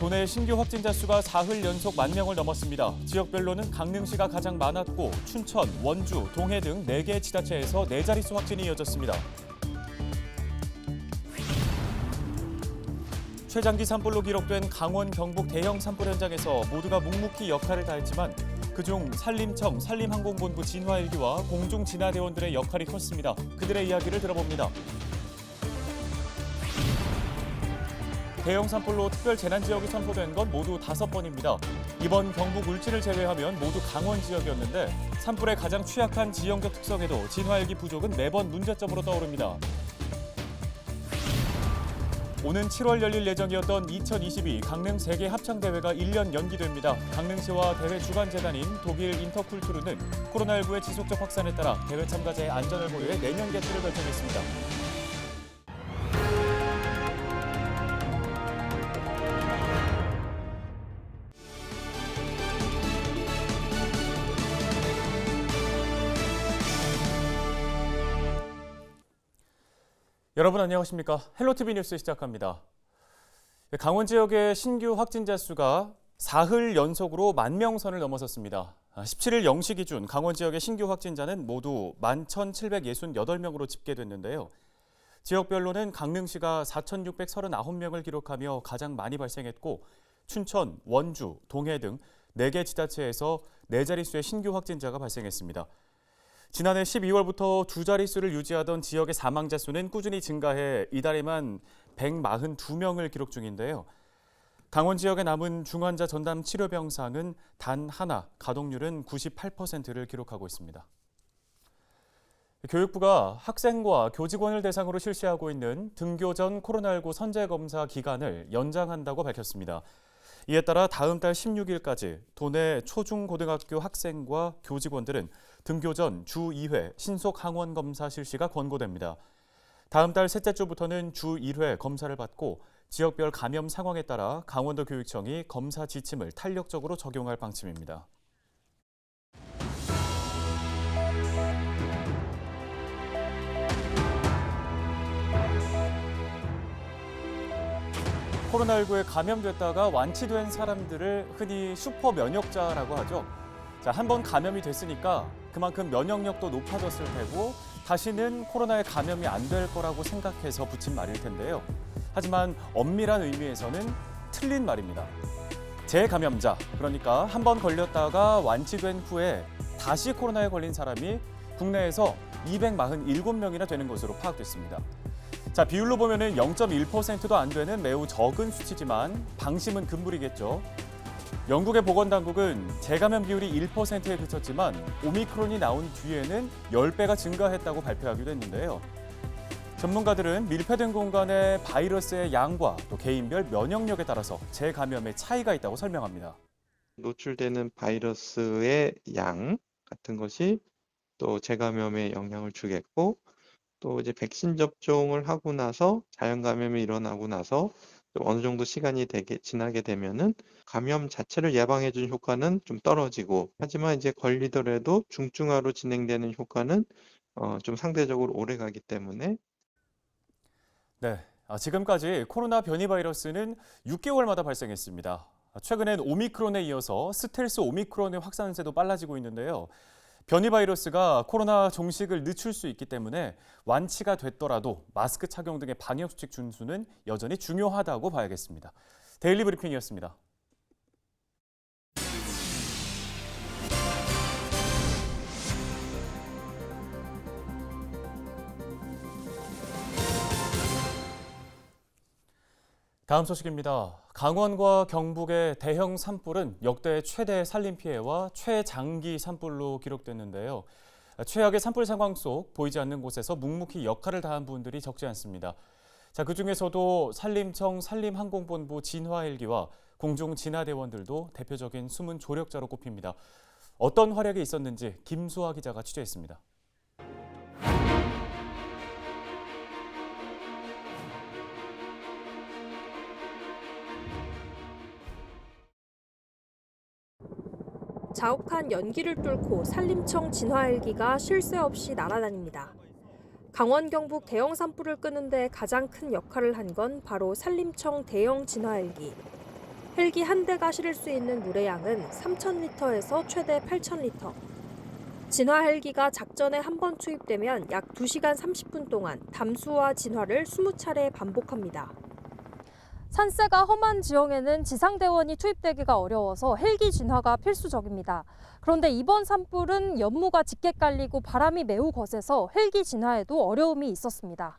도내 신규 확진자 수가 사흘 연속 10,000명을 넘었습니다. 지역별로는 강릉시가 가장 많았고 춘천, 원주, 동해 등 4개 지자체에서 4자릿수 확진이 이어졌습니다. 최장기 산불로 기록된 강원, 경북 대형 산불 현장에서 모두가 묵묵히 역할을 다했지만 그중 산림청, 산림항공본부 진화일기와 공중진화대원들의 역할이 컸습니다. 그들의 이야기를 들어봅니다. 대형 산불로 특별 재난지역이 선포된 건 모두 5번입니다. 이번 경북 울진을 제외하면 모두 강원 지역이었는데 산불에 가장 취약한 지형적 특성에도 진화일기 부족은 매번 문제점으로 떠오릅니다. 오는 7월 열릴 예정이었던 2022 강릉 세계 합창대회가 1년 연기됩니다. 강릉시와 대회 주관재단인 독일 인터쿨투르는 코로나19의 지속적 확산에 따라 대회 참가자의 안전을 고려해 내년 개최를 결정했습니다. 여러분 안녕하십니까? 헬로티비 뉴스 시작합니다. 강원 지역의 신규 확진자 수가 사흘 연속으로 10,000명 선을 넘어섰습니다. 17일 0시 기준 강원 지역의 신규 확진자는 모두 11,768명으로 집계됐는데요. 지역별로는 강릉시가 4,639명을 기록하며 가장 많이 발생했고 춘천, 원주, 동해 등 4개 지자체에서 4자릿수의 신규 확진자가 발생했습니다. 지난해 12월부터 2자릿수를 유지하던 지역의 사망자 수는 꾸준히 증가해 이달에만 142명을 기록 중인데요. 강원 지역에 남은 중환자 전담 치료 병상은 단 하나, 가동률은 98%를 기록하고 있습니다. 교육부가 학생과 교직원을 대상으로 실시하고 있는 등교 전 코로나19 선제 검사 기간을 연장한다고 밝혔습니다. 이에 따라 다음 달 16일까지 도내 초중고등학교 학생과 교직원들은 등교 전 주 2회 신속 항원 검사 실시가 권고됩니다. 다음 달 셋째 주부터는 주 1회 검사를 받고 지역별 감염 상황에 따라 강원도 교육청이 검사 지침을 탄력적으로 적용할 방침입니다. 코로나19에 감염됐다가 완치된 사람들을 흔히 슈퍼 면역자라고 하죠. 한 번 감염이 됐으니까 그만큼 면역력도 높아졌을 테고 다시는 코로나에 감염이 안 될 거라고 생각해서 붙인 말일 텐데요. 하지만 엄밀한 의미에서는 틀린 말입니다. 재감염자, 그러니까 한 번 걸렸다가 완치된 후에 다시 코로나에 걸린 사람이 국내에서 247명이나 되는 것으로 파악됐습니다. 비율로 보면은 0.1%도 안 되는 매우 적은 수치지만 방심은 금물이겠죠. 영국의 보건당국은 재감염 비율이 1%에 그쳤지만 오미크론이 나온 뒤에는 10배가 증가했다고 발표하기도 했는데요. 전문가들은 밀폐된 공간의 바이러스의 양과 또 개인별 면역력에 따라서 재감염의 차이가 있다고 설명합니다. 노출되는 바이러스의 양 같은 것이 또 재감염에 영향을 주겠고 또 이제 백신 접종을 하고 나서 자연 감염이 일어나고 나서 좀 어느 정도 시간이 지나게 되면은 감염 자체를 예방해 준 효과는 좀 떨어지고 하지만 이제 걸리더라도 중증화로 진행되는 효과는 좀 상대적으로 오래 가기 때문에 네, 지금까지 코로나 변이 바이러스는 6개월마다 발생했습니다. 최근엔 오미크론에 이어서 스텔스 오미크론의 확산세도 빨라지고 있는데요. 변이 바이러스가 코로나 종식을 늦출 수 있기 때문에 완치가 됐더라도 마스크 착용 등의 방역수칙 준수는 여전히 중요하다고 봐야겠습니다. 데일리 브리핑이었습니다. 다음 소식입니다. 강원과 경북의 대형 산불은 역대 최대 산림 피해와 최장기 산불로 기록됐는데요. 최악의 산불 상황 속 보이지 않는 곳에서 묵묵히 역할을 다한 분들이 적지 않습니다. 그중에서도 산림청 산림항공본부 진화헬기와 공중진화대원들도 대표적인 숨은 조력자로 꼽힙니다. 어떤 활약이 있었는지 김수아 기자가 취재했습니다. 자욱한 연기를 뚫고 산림청 진화헬기가 쉴 새 없이 날아다닙니다. 강원 경북 대형 산불을 끄는 데 가장 큰 역할을 한 건 바로 산림청 대형 진화헬기. 헬기 한 대가 실을 수 있는 물의 양은 3,000리터에서 최대 8,000리터. 진화 헬기가 작전에 한 번 투입되면 약 2시간 30분 동안 담수와 진화를 20차례 반복합니다. 산세가 험한 지형에는 지상대원이 투입되기가 어려워서 헬기 진화가 필수적입니다. 그런데 이번 산불은 연무가 짙게 깔리고 바람이 매우 거세서 헬기 진화에도 어려움이 있었습니다.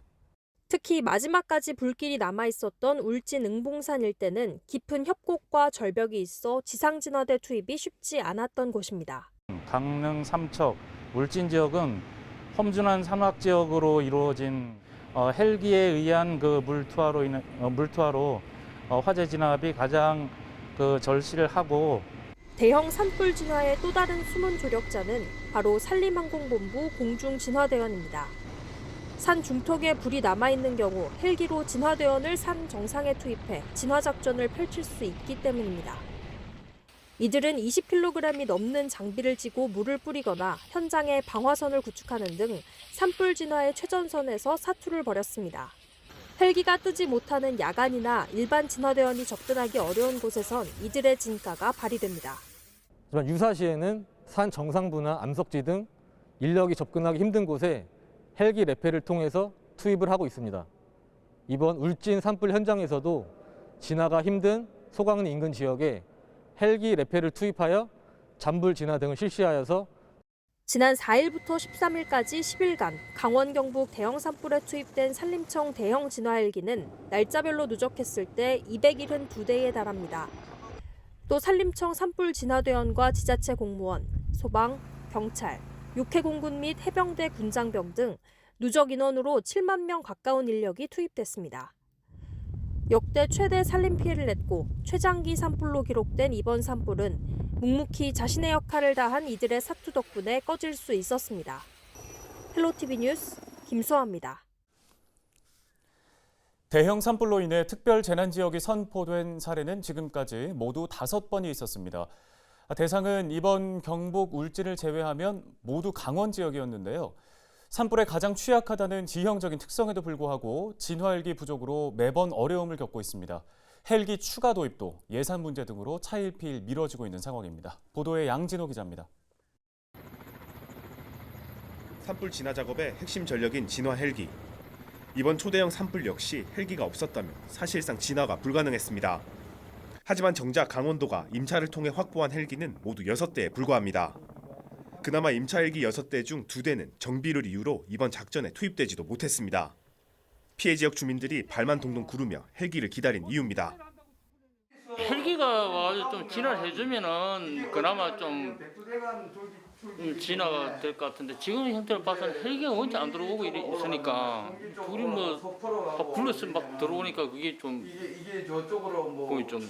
특히 마지막까지 불길이 남아있었던 울진 응봉산 일대는 깊은 협곡과 절벽이 있어 지상진화대 투입이 쉽지 않았던 곳입니다. 강릉 삼척, 울진 지역은 험준한 산악 지역으로 이루어진 헬기에 의한 그 물투하로 화재 진압이 가장 절실을 하고 대형 산불 진화의 또 다른 숨은 조력자는 바로 산림항공본부 공중진화대원입니다. 산 중턱에 불이 남아있는 경우 헬기로 진화대원을 산 정상에 투입해 진화작전을 펼칠 수 있기 때문입니다. 이들은 20kg이 넘는 장비를 지고 물을 뿌리거나 현장에 방화선을 구축하는 등 산불 진화의 최전선에서 사투를 벌였습니다. 헬기가 뜨지 못하는 야간이나 일반 진화대원이 접근하기 어려운 곳에선 이들의 진가가 발휘됩니다. 하지만 유사시에는 산 정상부나 암석지 등 인력이 접근하기 힘든 곳에 헬기 레페를 통해서 투입을 하고 있습니다. 이번 울진 산불 현장에서도 진화가 힘든 소강리 인근 지역에 헬기 레페를 투입하여 잔불 진화 등을 실시하여서 지난 4일부터 13일까지 10일간 강원 경북 대형 산불에 투입된 산림청 대형 진화 헬기는 날짜별로 누적했을 때 272대에 달합니다. 또 산림청 산불 진화대원과 지자체 공무원, 소방, 경찰, 육해공군 및 해병대 군장병 등 누적 인원으로 7만 명 가까운 인력이 투입됐습니다. 역대 최대 산림 피해를 냈고 최장기 산불로 기록된 이번 산불은 묵묵히 자신의 역할을 다한 이들의 사투 덕분에 꺼질 수 있었습니다. 헬로티비 뉴스 김수아입니다. 대형 산불로 인해 특별 재난 지역이 선포된 사례는 지금까지 모두 5번이 있었습니다. 대상은 이번 경북 울진을 제외하면 모두 강원 지역이었는데요. 산불에 가장 취약하다는 지형적인 특성에도 불구하고 진화헬기 부족으로 매번 어려움을 겪고 있습니다. 헬기 추가 도입도 예산 문제 등으로 차일피일 미뤄지고 있는 상황입니다. 보도에 양진호 기자입니다. 산불 진화 작업의 핵심 전력인 진화 헬기. 이번 초대형 산불 역시 헬기가 없었다면 사실상 진화가 불가능했습니다. 하지만 정작 강원도가 임차를 통해 확보한 헬기는 모두 6대에 불과합니다. 그나마 임차 헬기 6대 중 2대는 정비를 이유로 이번 작전에 투입되지도 못했습니다. 피해 지역 주민들이 발만 동동 구르며 헬기를 기다린 이유입니다. 헬기가 와서 좀 진화를 해주면은 그나마 좀 진화가 될 것 같은데 지금 형태를 봐서는 헬기가 언제 안 들어오고 있으니까 둘이 뭐 불러서 막 들어오니까 그게 좀 그게 좀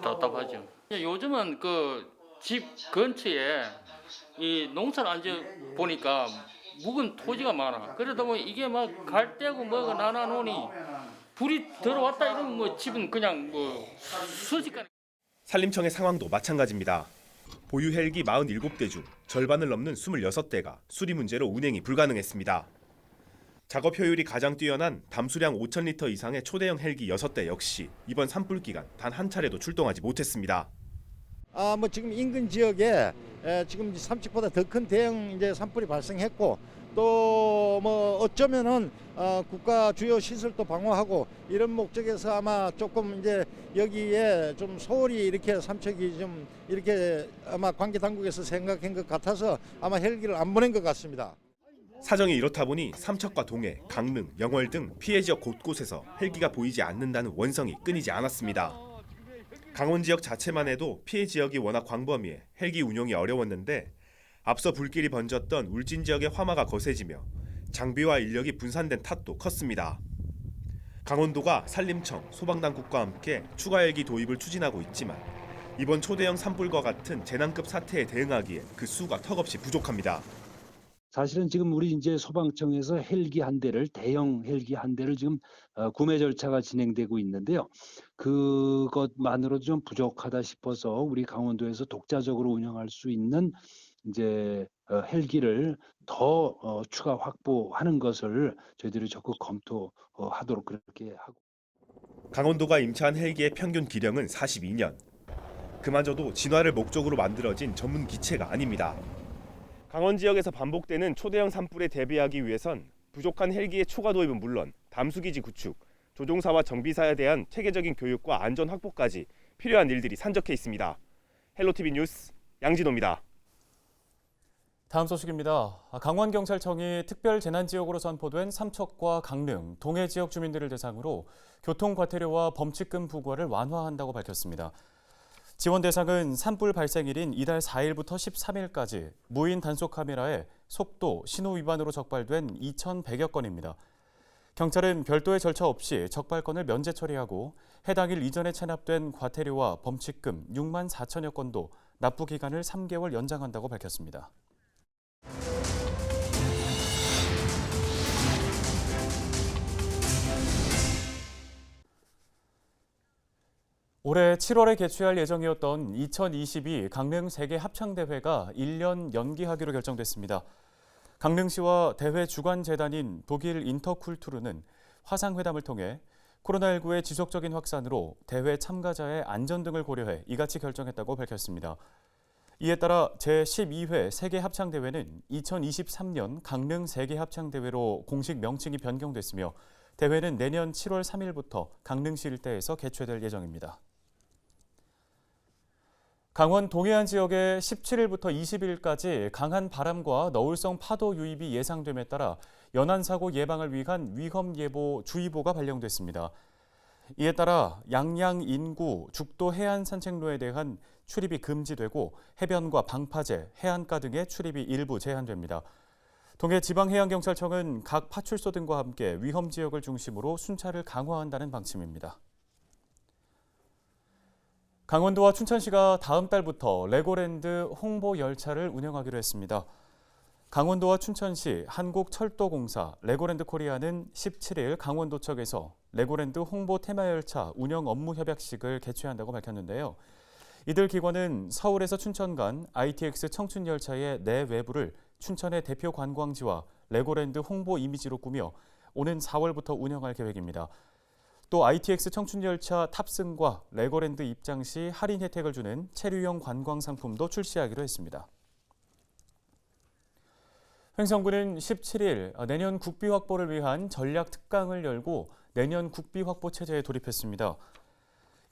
답답하죠. 요즘은 그 집 근처에 이 농사를 안 지어 보니까 묵은 토지가 많아. 그러다 보니 이게 막 갈대고 뭐가 나나 노니 불이 들어왔다 이러면 뭐 집은 그냥 뭐 수직간. 산림청의 상황도 마찬가지입니다. 보유 헬기 47대 중 절반을 넘는 26대가 수리 문제로 운행이 불가능했습니다. 작업 효율이 가장 뛰어난 담수량 5,000리터 이상의 초대형 헬기 6대 역시 이번 산불 기간 단 한 차례도 출동하지 못했습니다. 뭐 지금 인근 지역에 지금 삼척보다 더 큰 대형 이제 산불이 발생했고 또 뭐 어쩌면은 국가 주요 시설도 방어하고 이런 목적에서 아마 조금 이제 여기에 좀 소홀히 이렇게 삼척이 좀 이렇게 아마 관계 당국에서 생각한 것 같아서 아마 헬기를 안 보낸 것 같습니다. 사정이 이렇다 보니 삼척과 동해, 강릉, 영월 등 피해 지역 곳곳에서 헬기가 보이지 않는다는 원성이 끊이지 않았습니다. 강원 지역 자체만 해도 피해 지역이 워낙 광범위해 헬기 운용이 어려웠는데 앞서 불길이 번졌던 울진 지역의 화마가 거세지며 장비와 인력이 분산된 탓도 컸습니다. 강원도가 산림청, 소방당국과 함께 추가 헬기 도입을 추진하고 있지만 이번 초대형 산불과 같은 재난급 사태에 대응하기에 그 수가 턱없이 부족합니다. 사실은 지금 우리 이제 소방청에서 헬기 한 대를 대형 헬기 한 대를 지금 구매 절차가 진행되고 있는데요. 그것만으로도 좀 부족하다 싶어서 우리 강원도에서 독자적으로 운영할 수 있는 이제 헬기를 더 추가 확보하는 것을 저희들이 적극 검토하도록 그렇게 하고. 강원도가 임차한 헬기의 평균 기령은 42년. 그마저도 진화를 목적으로 만들어진 전문 기체가 아닙니다. 강원 지역에서 반복되는 초대형 산불에 대비하기 위해선 부족한 헬기의 초과 도입은 물론 담수기지 구축, 조종사와 정비사에 대한 체계적인 교육과 안전 확보까지 필요한 일들이 산적해 있습니다. 헬로티비 뉴스 양진호입니다. 다음 소식입니다. 강원경찰청이 특별재난지역으로 선포된 삼척과 강릉, 동해 지역 주민들을 대상으로 교통과태료와 범칙금 부과를 완화한다고 밝혔습니다. 지원 대상은 산불 발생일인 이달 4일부터 13일까지 무인 단속 카메라에 속도, 신호 위반으로 적발된 2,100여 건입니다. 경찰은 별도의 절차 없이 적발건을 면제 처리하고 해당 일 이전에 체납된 과태료와 범칙금 6만 4천여 건도 납부 기간을 3개월 연장한다고 밝혔습니다. 올해 7월에 개최할 예정이었던 2022 강릉 세계 합창대회가 1년 연기하기로 결정됐습니다. 강릉시와 대회 주관재단인 독일 인터쿨투르는 화상회담을 통해 코로나19의 지속적인 확산으로 대회 참가자의 안전 등을 고려해 이같이 결정했다고 밝혔습니다. 이에 따라 제12회 세계합창대회는 2023년 강릉 세계합창대회로 공식 명칭이 변경됐으며 대회는 내년 7월 3일부터 강릉시 일대에서 개최될 예정입니다. 강원 동해안 지역에 17일부터 20일까지 강한 바람과 너울성 파도 유입이 예상됨에 따라 연안사고 예방을 위한 위험예보주의보가 발령됐습니다. 이에 따라 양양, 인구, 죽도 해안 산책로에 대한 출입이 금지되고 해변과 방파제, 해안가 등의 출입이 일부 제한됩니다. 동해지방해양경찰청은 각 파출소 등과 함께 위험 지역을 중심으로 순찰을 강화한다는 방침입니다. 강원도와 춘천시가 다음 달부터 레고랜드 홍보 열차를 운영하기로 했습니다. 강원도와 춘천시, 한국철도공사, 레고랜드 코리아는 17일 강원도청에서 레고랜드 홍보 테마열차 운영 업무 협약식을 개최한다고 밝혔는데요. 이들 기관은 서울에서 춘천 간 ITX 청춘열차의 내외부를 춘천의 대표 관광지와 레고랜드 홍보 이미지로 꾸며 오는 4월부터 운영할 계획입니다. 또 ITX 청춘열차 탑승과 레고랜드 입장 시 할인 혜택을 주는 체류형 관광 상품도 출시하기로 했습니다. 횡성군은 17일 내년 국비 확보를 위한 전략 특강을 열고 내년 국비 확보 체제에 돌입했습니다.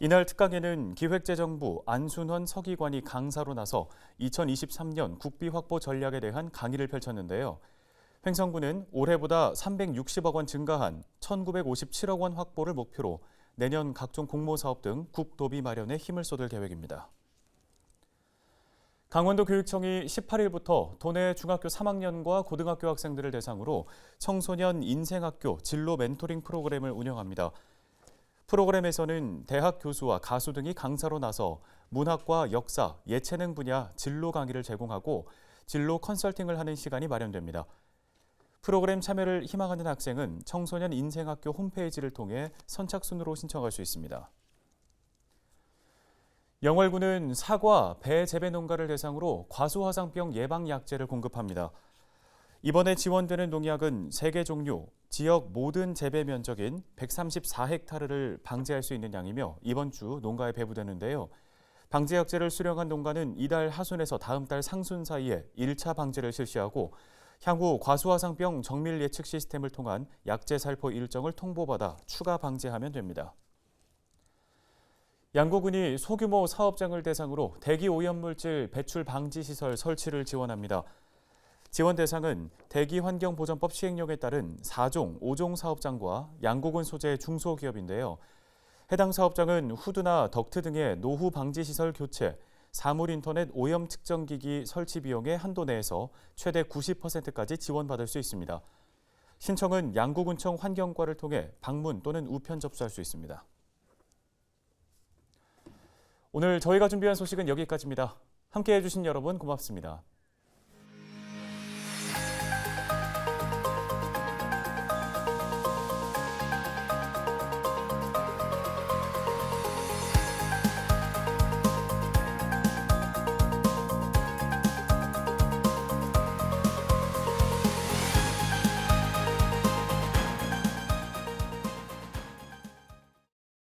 이날 특강에는 기획재정부 안순헌 서기관이 강사로 나서 2023년 국비 확보 전략에 대한 강의를 펼쳤는데요. 횡성군은 올해보다 360억 원 증가한 1,957억 원 확보를 목표로 내년 각종 공모사업 등 국도비 마련에 힘을 쏟을 계획입니다. 강원도 교육청이 18일부터 도내 중학교 3학년과 고등학교 학생들을 대상으로 청소년 인생학교 진로 멘토링 프로그램을 운영합니다. 프로그램에서는 대학 교수와 가수 등이 강사로 나서 문학과 역사, 예체능 분야 진로 강의를 제공하고 진로 컨설팅을 하는 시간이 마련됩니다. 프로그램 참여를 희망하는 학생은 청소년 인생학교 홈페이지를 통해 선착순으로 신청할 수 있습니다. 영월군은 사과, 배 재배 농가를 대상으로 과수화상병 예방 약제를 공급합니다. 이번에 지원되는 농약은 3개 종류, 지역 모든 재배 면적인 134헥타르를 방제할 수 있는 양이며 이번 주 농가에 배부되는데요. 방제 약제를 수령한 농가는 이달 하순에서 다음 달 상순 사이에 1차 방제를 실시하고 향후 과수화상병 정밀 예측 시스템을 통한 약제 살포 일정을 통보받아 추가 방제하면 됩니다. 양구군이 소규모 사업장을 대상으로 대기 오염물질 배출 방지 시설 설치를 지원합니다. 지원 대상은 대기환경보전법 시행령에 따른 4종, 5종 사업장과 양구군 소재 중소기업인데요. 해당 사업장은 후드나 덕트 등의 노후 방지 시설 교체, 사물인터넷 오염 측정기기 설치 비용의 한도 내에서 최대 90%까지 지원받을 수 있습니다. 신청은 양구군청 환경과를 통해 방문 또는 우편 접수할 수 있습니다. 오늘 저희가 준비한 소식은 여기까지입니다. 함께해 주신 여러분 고맙습니다.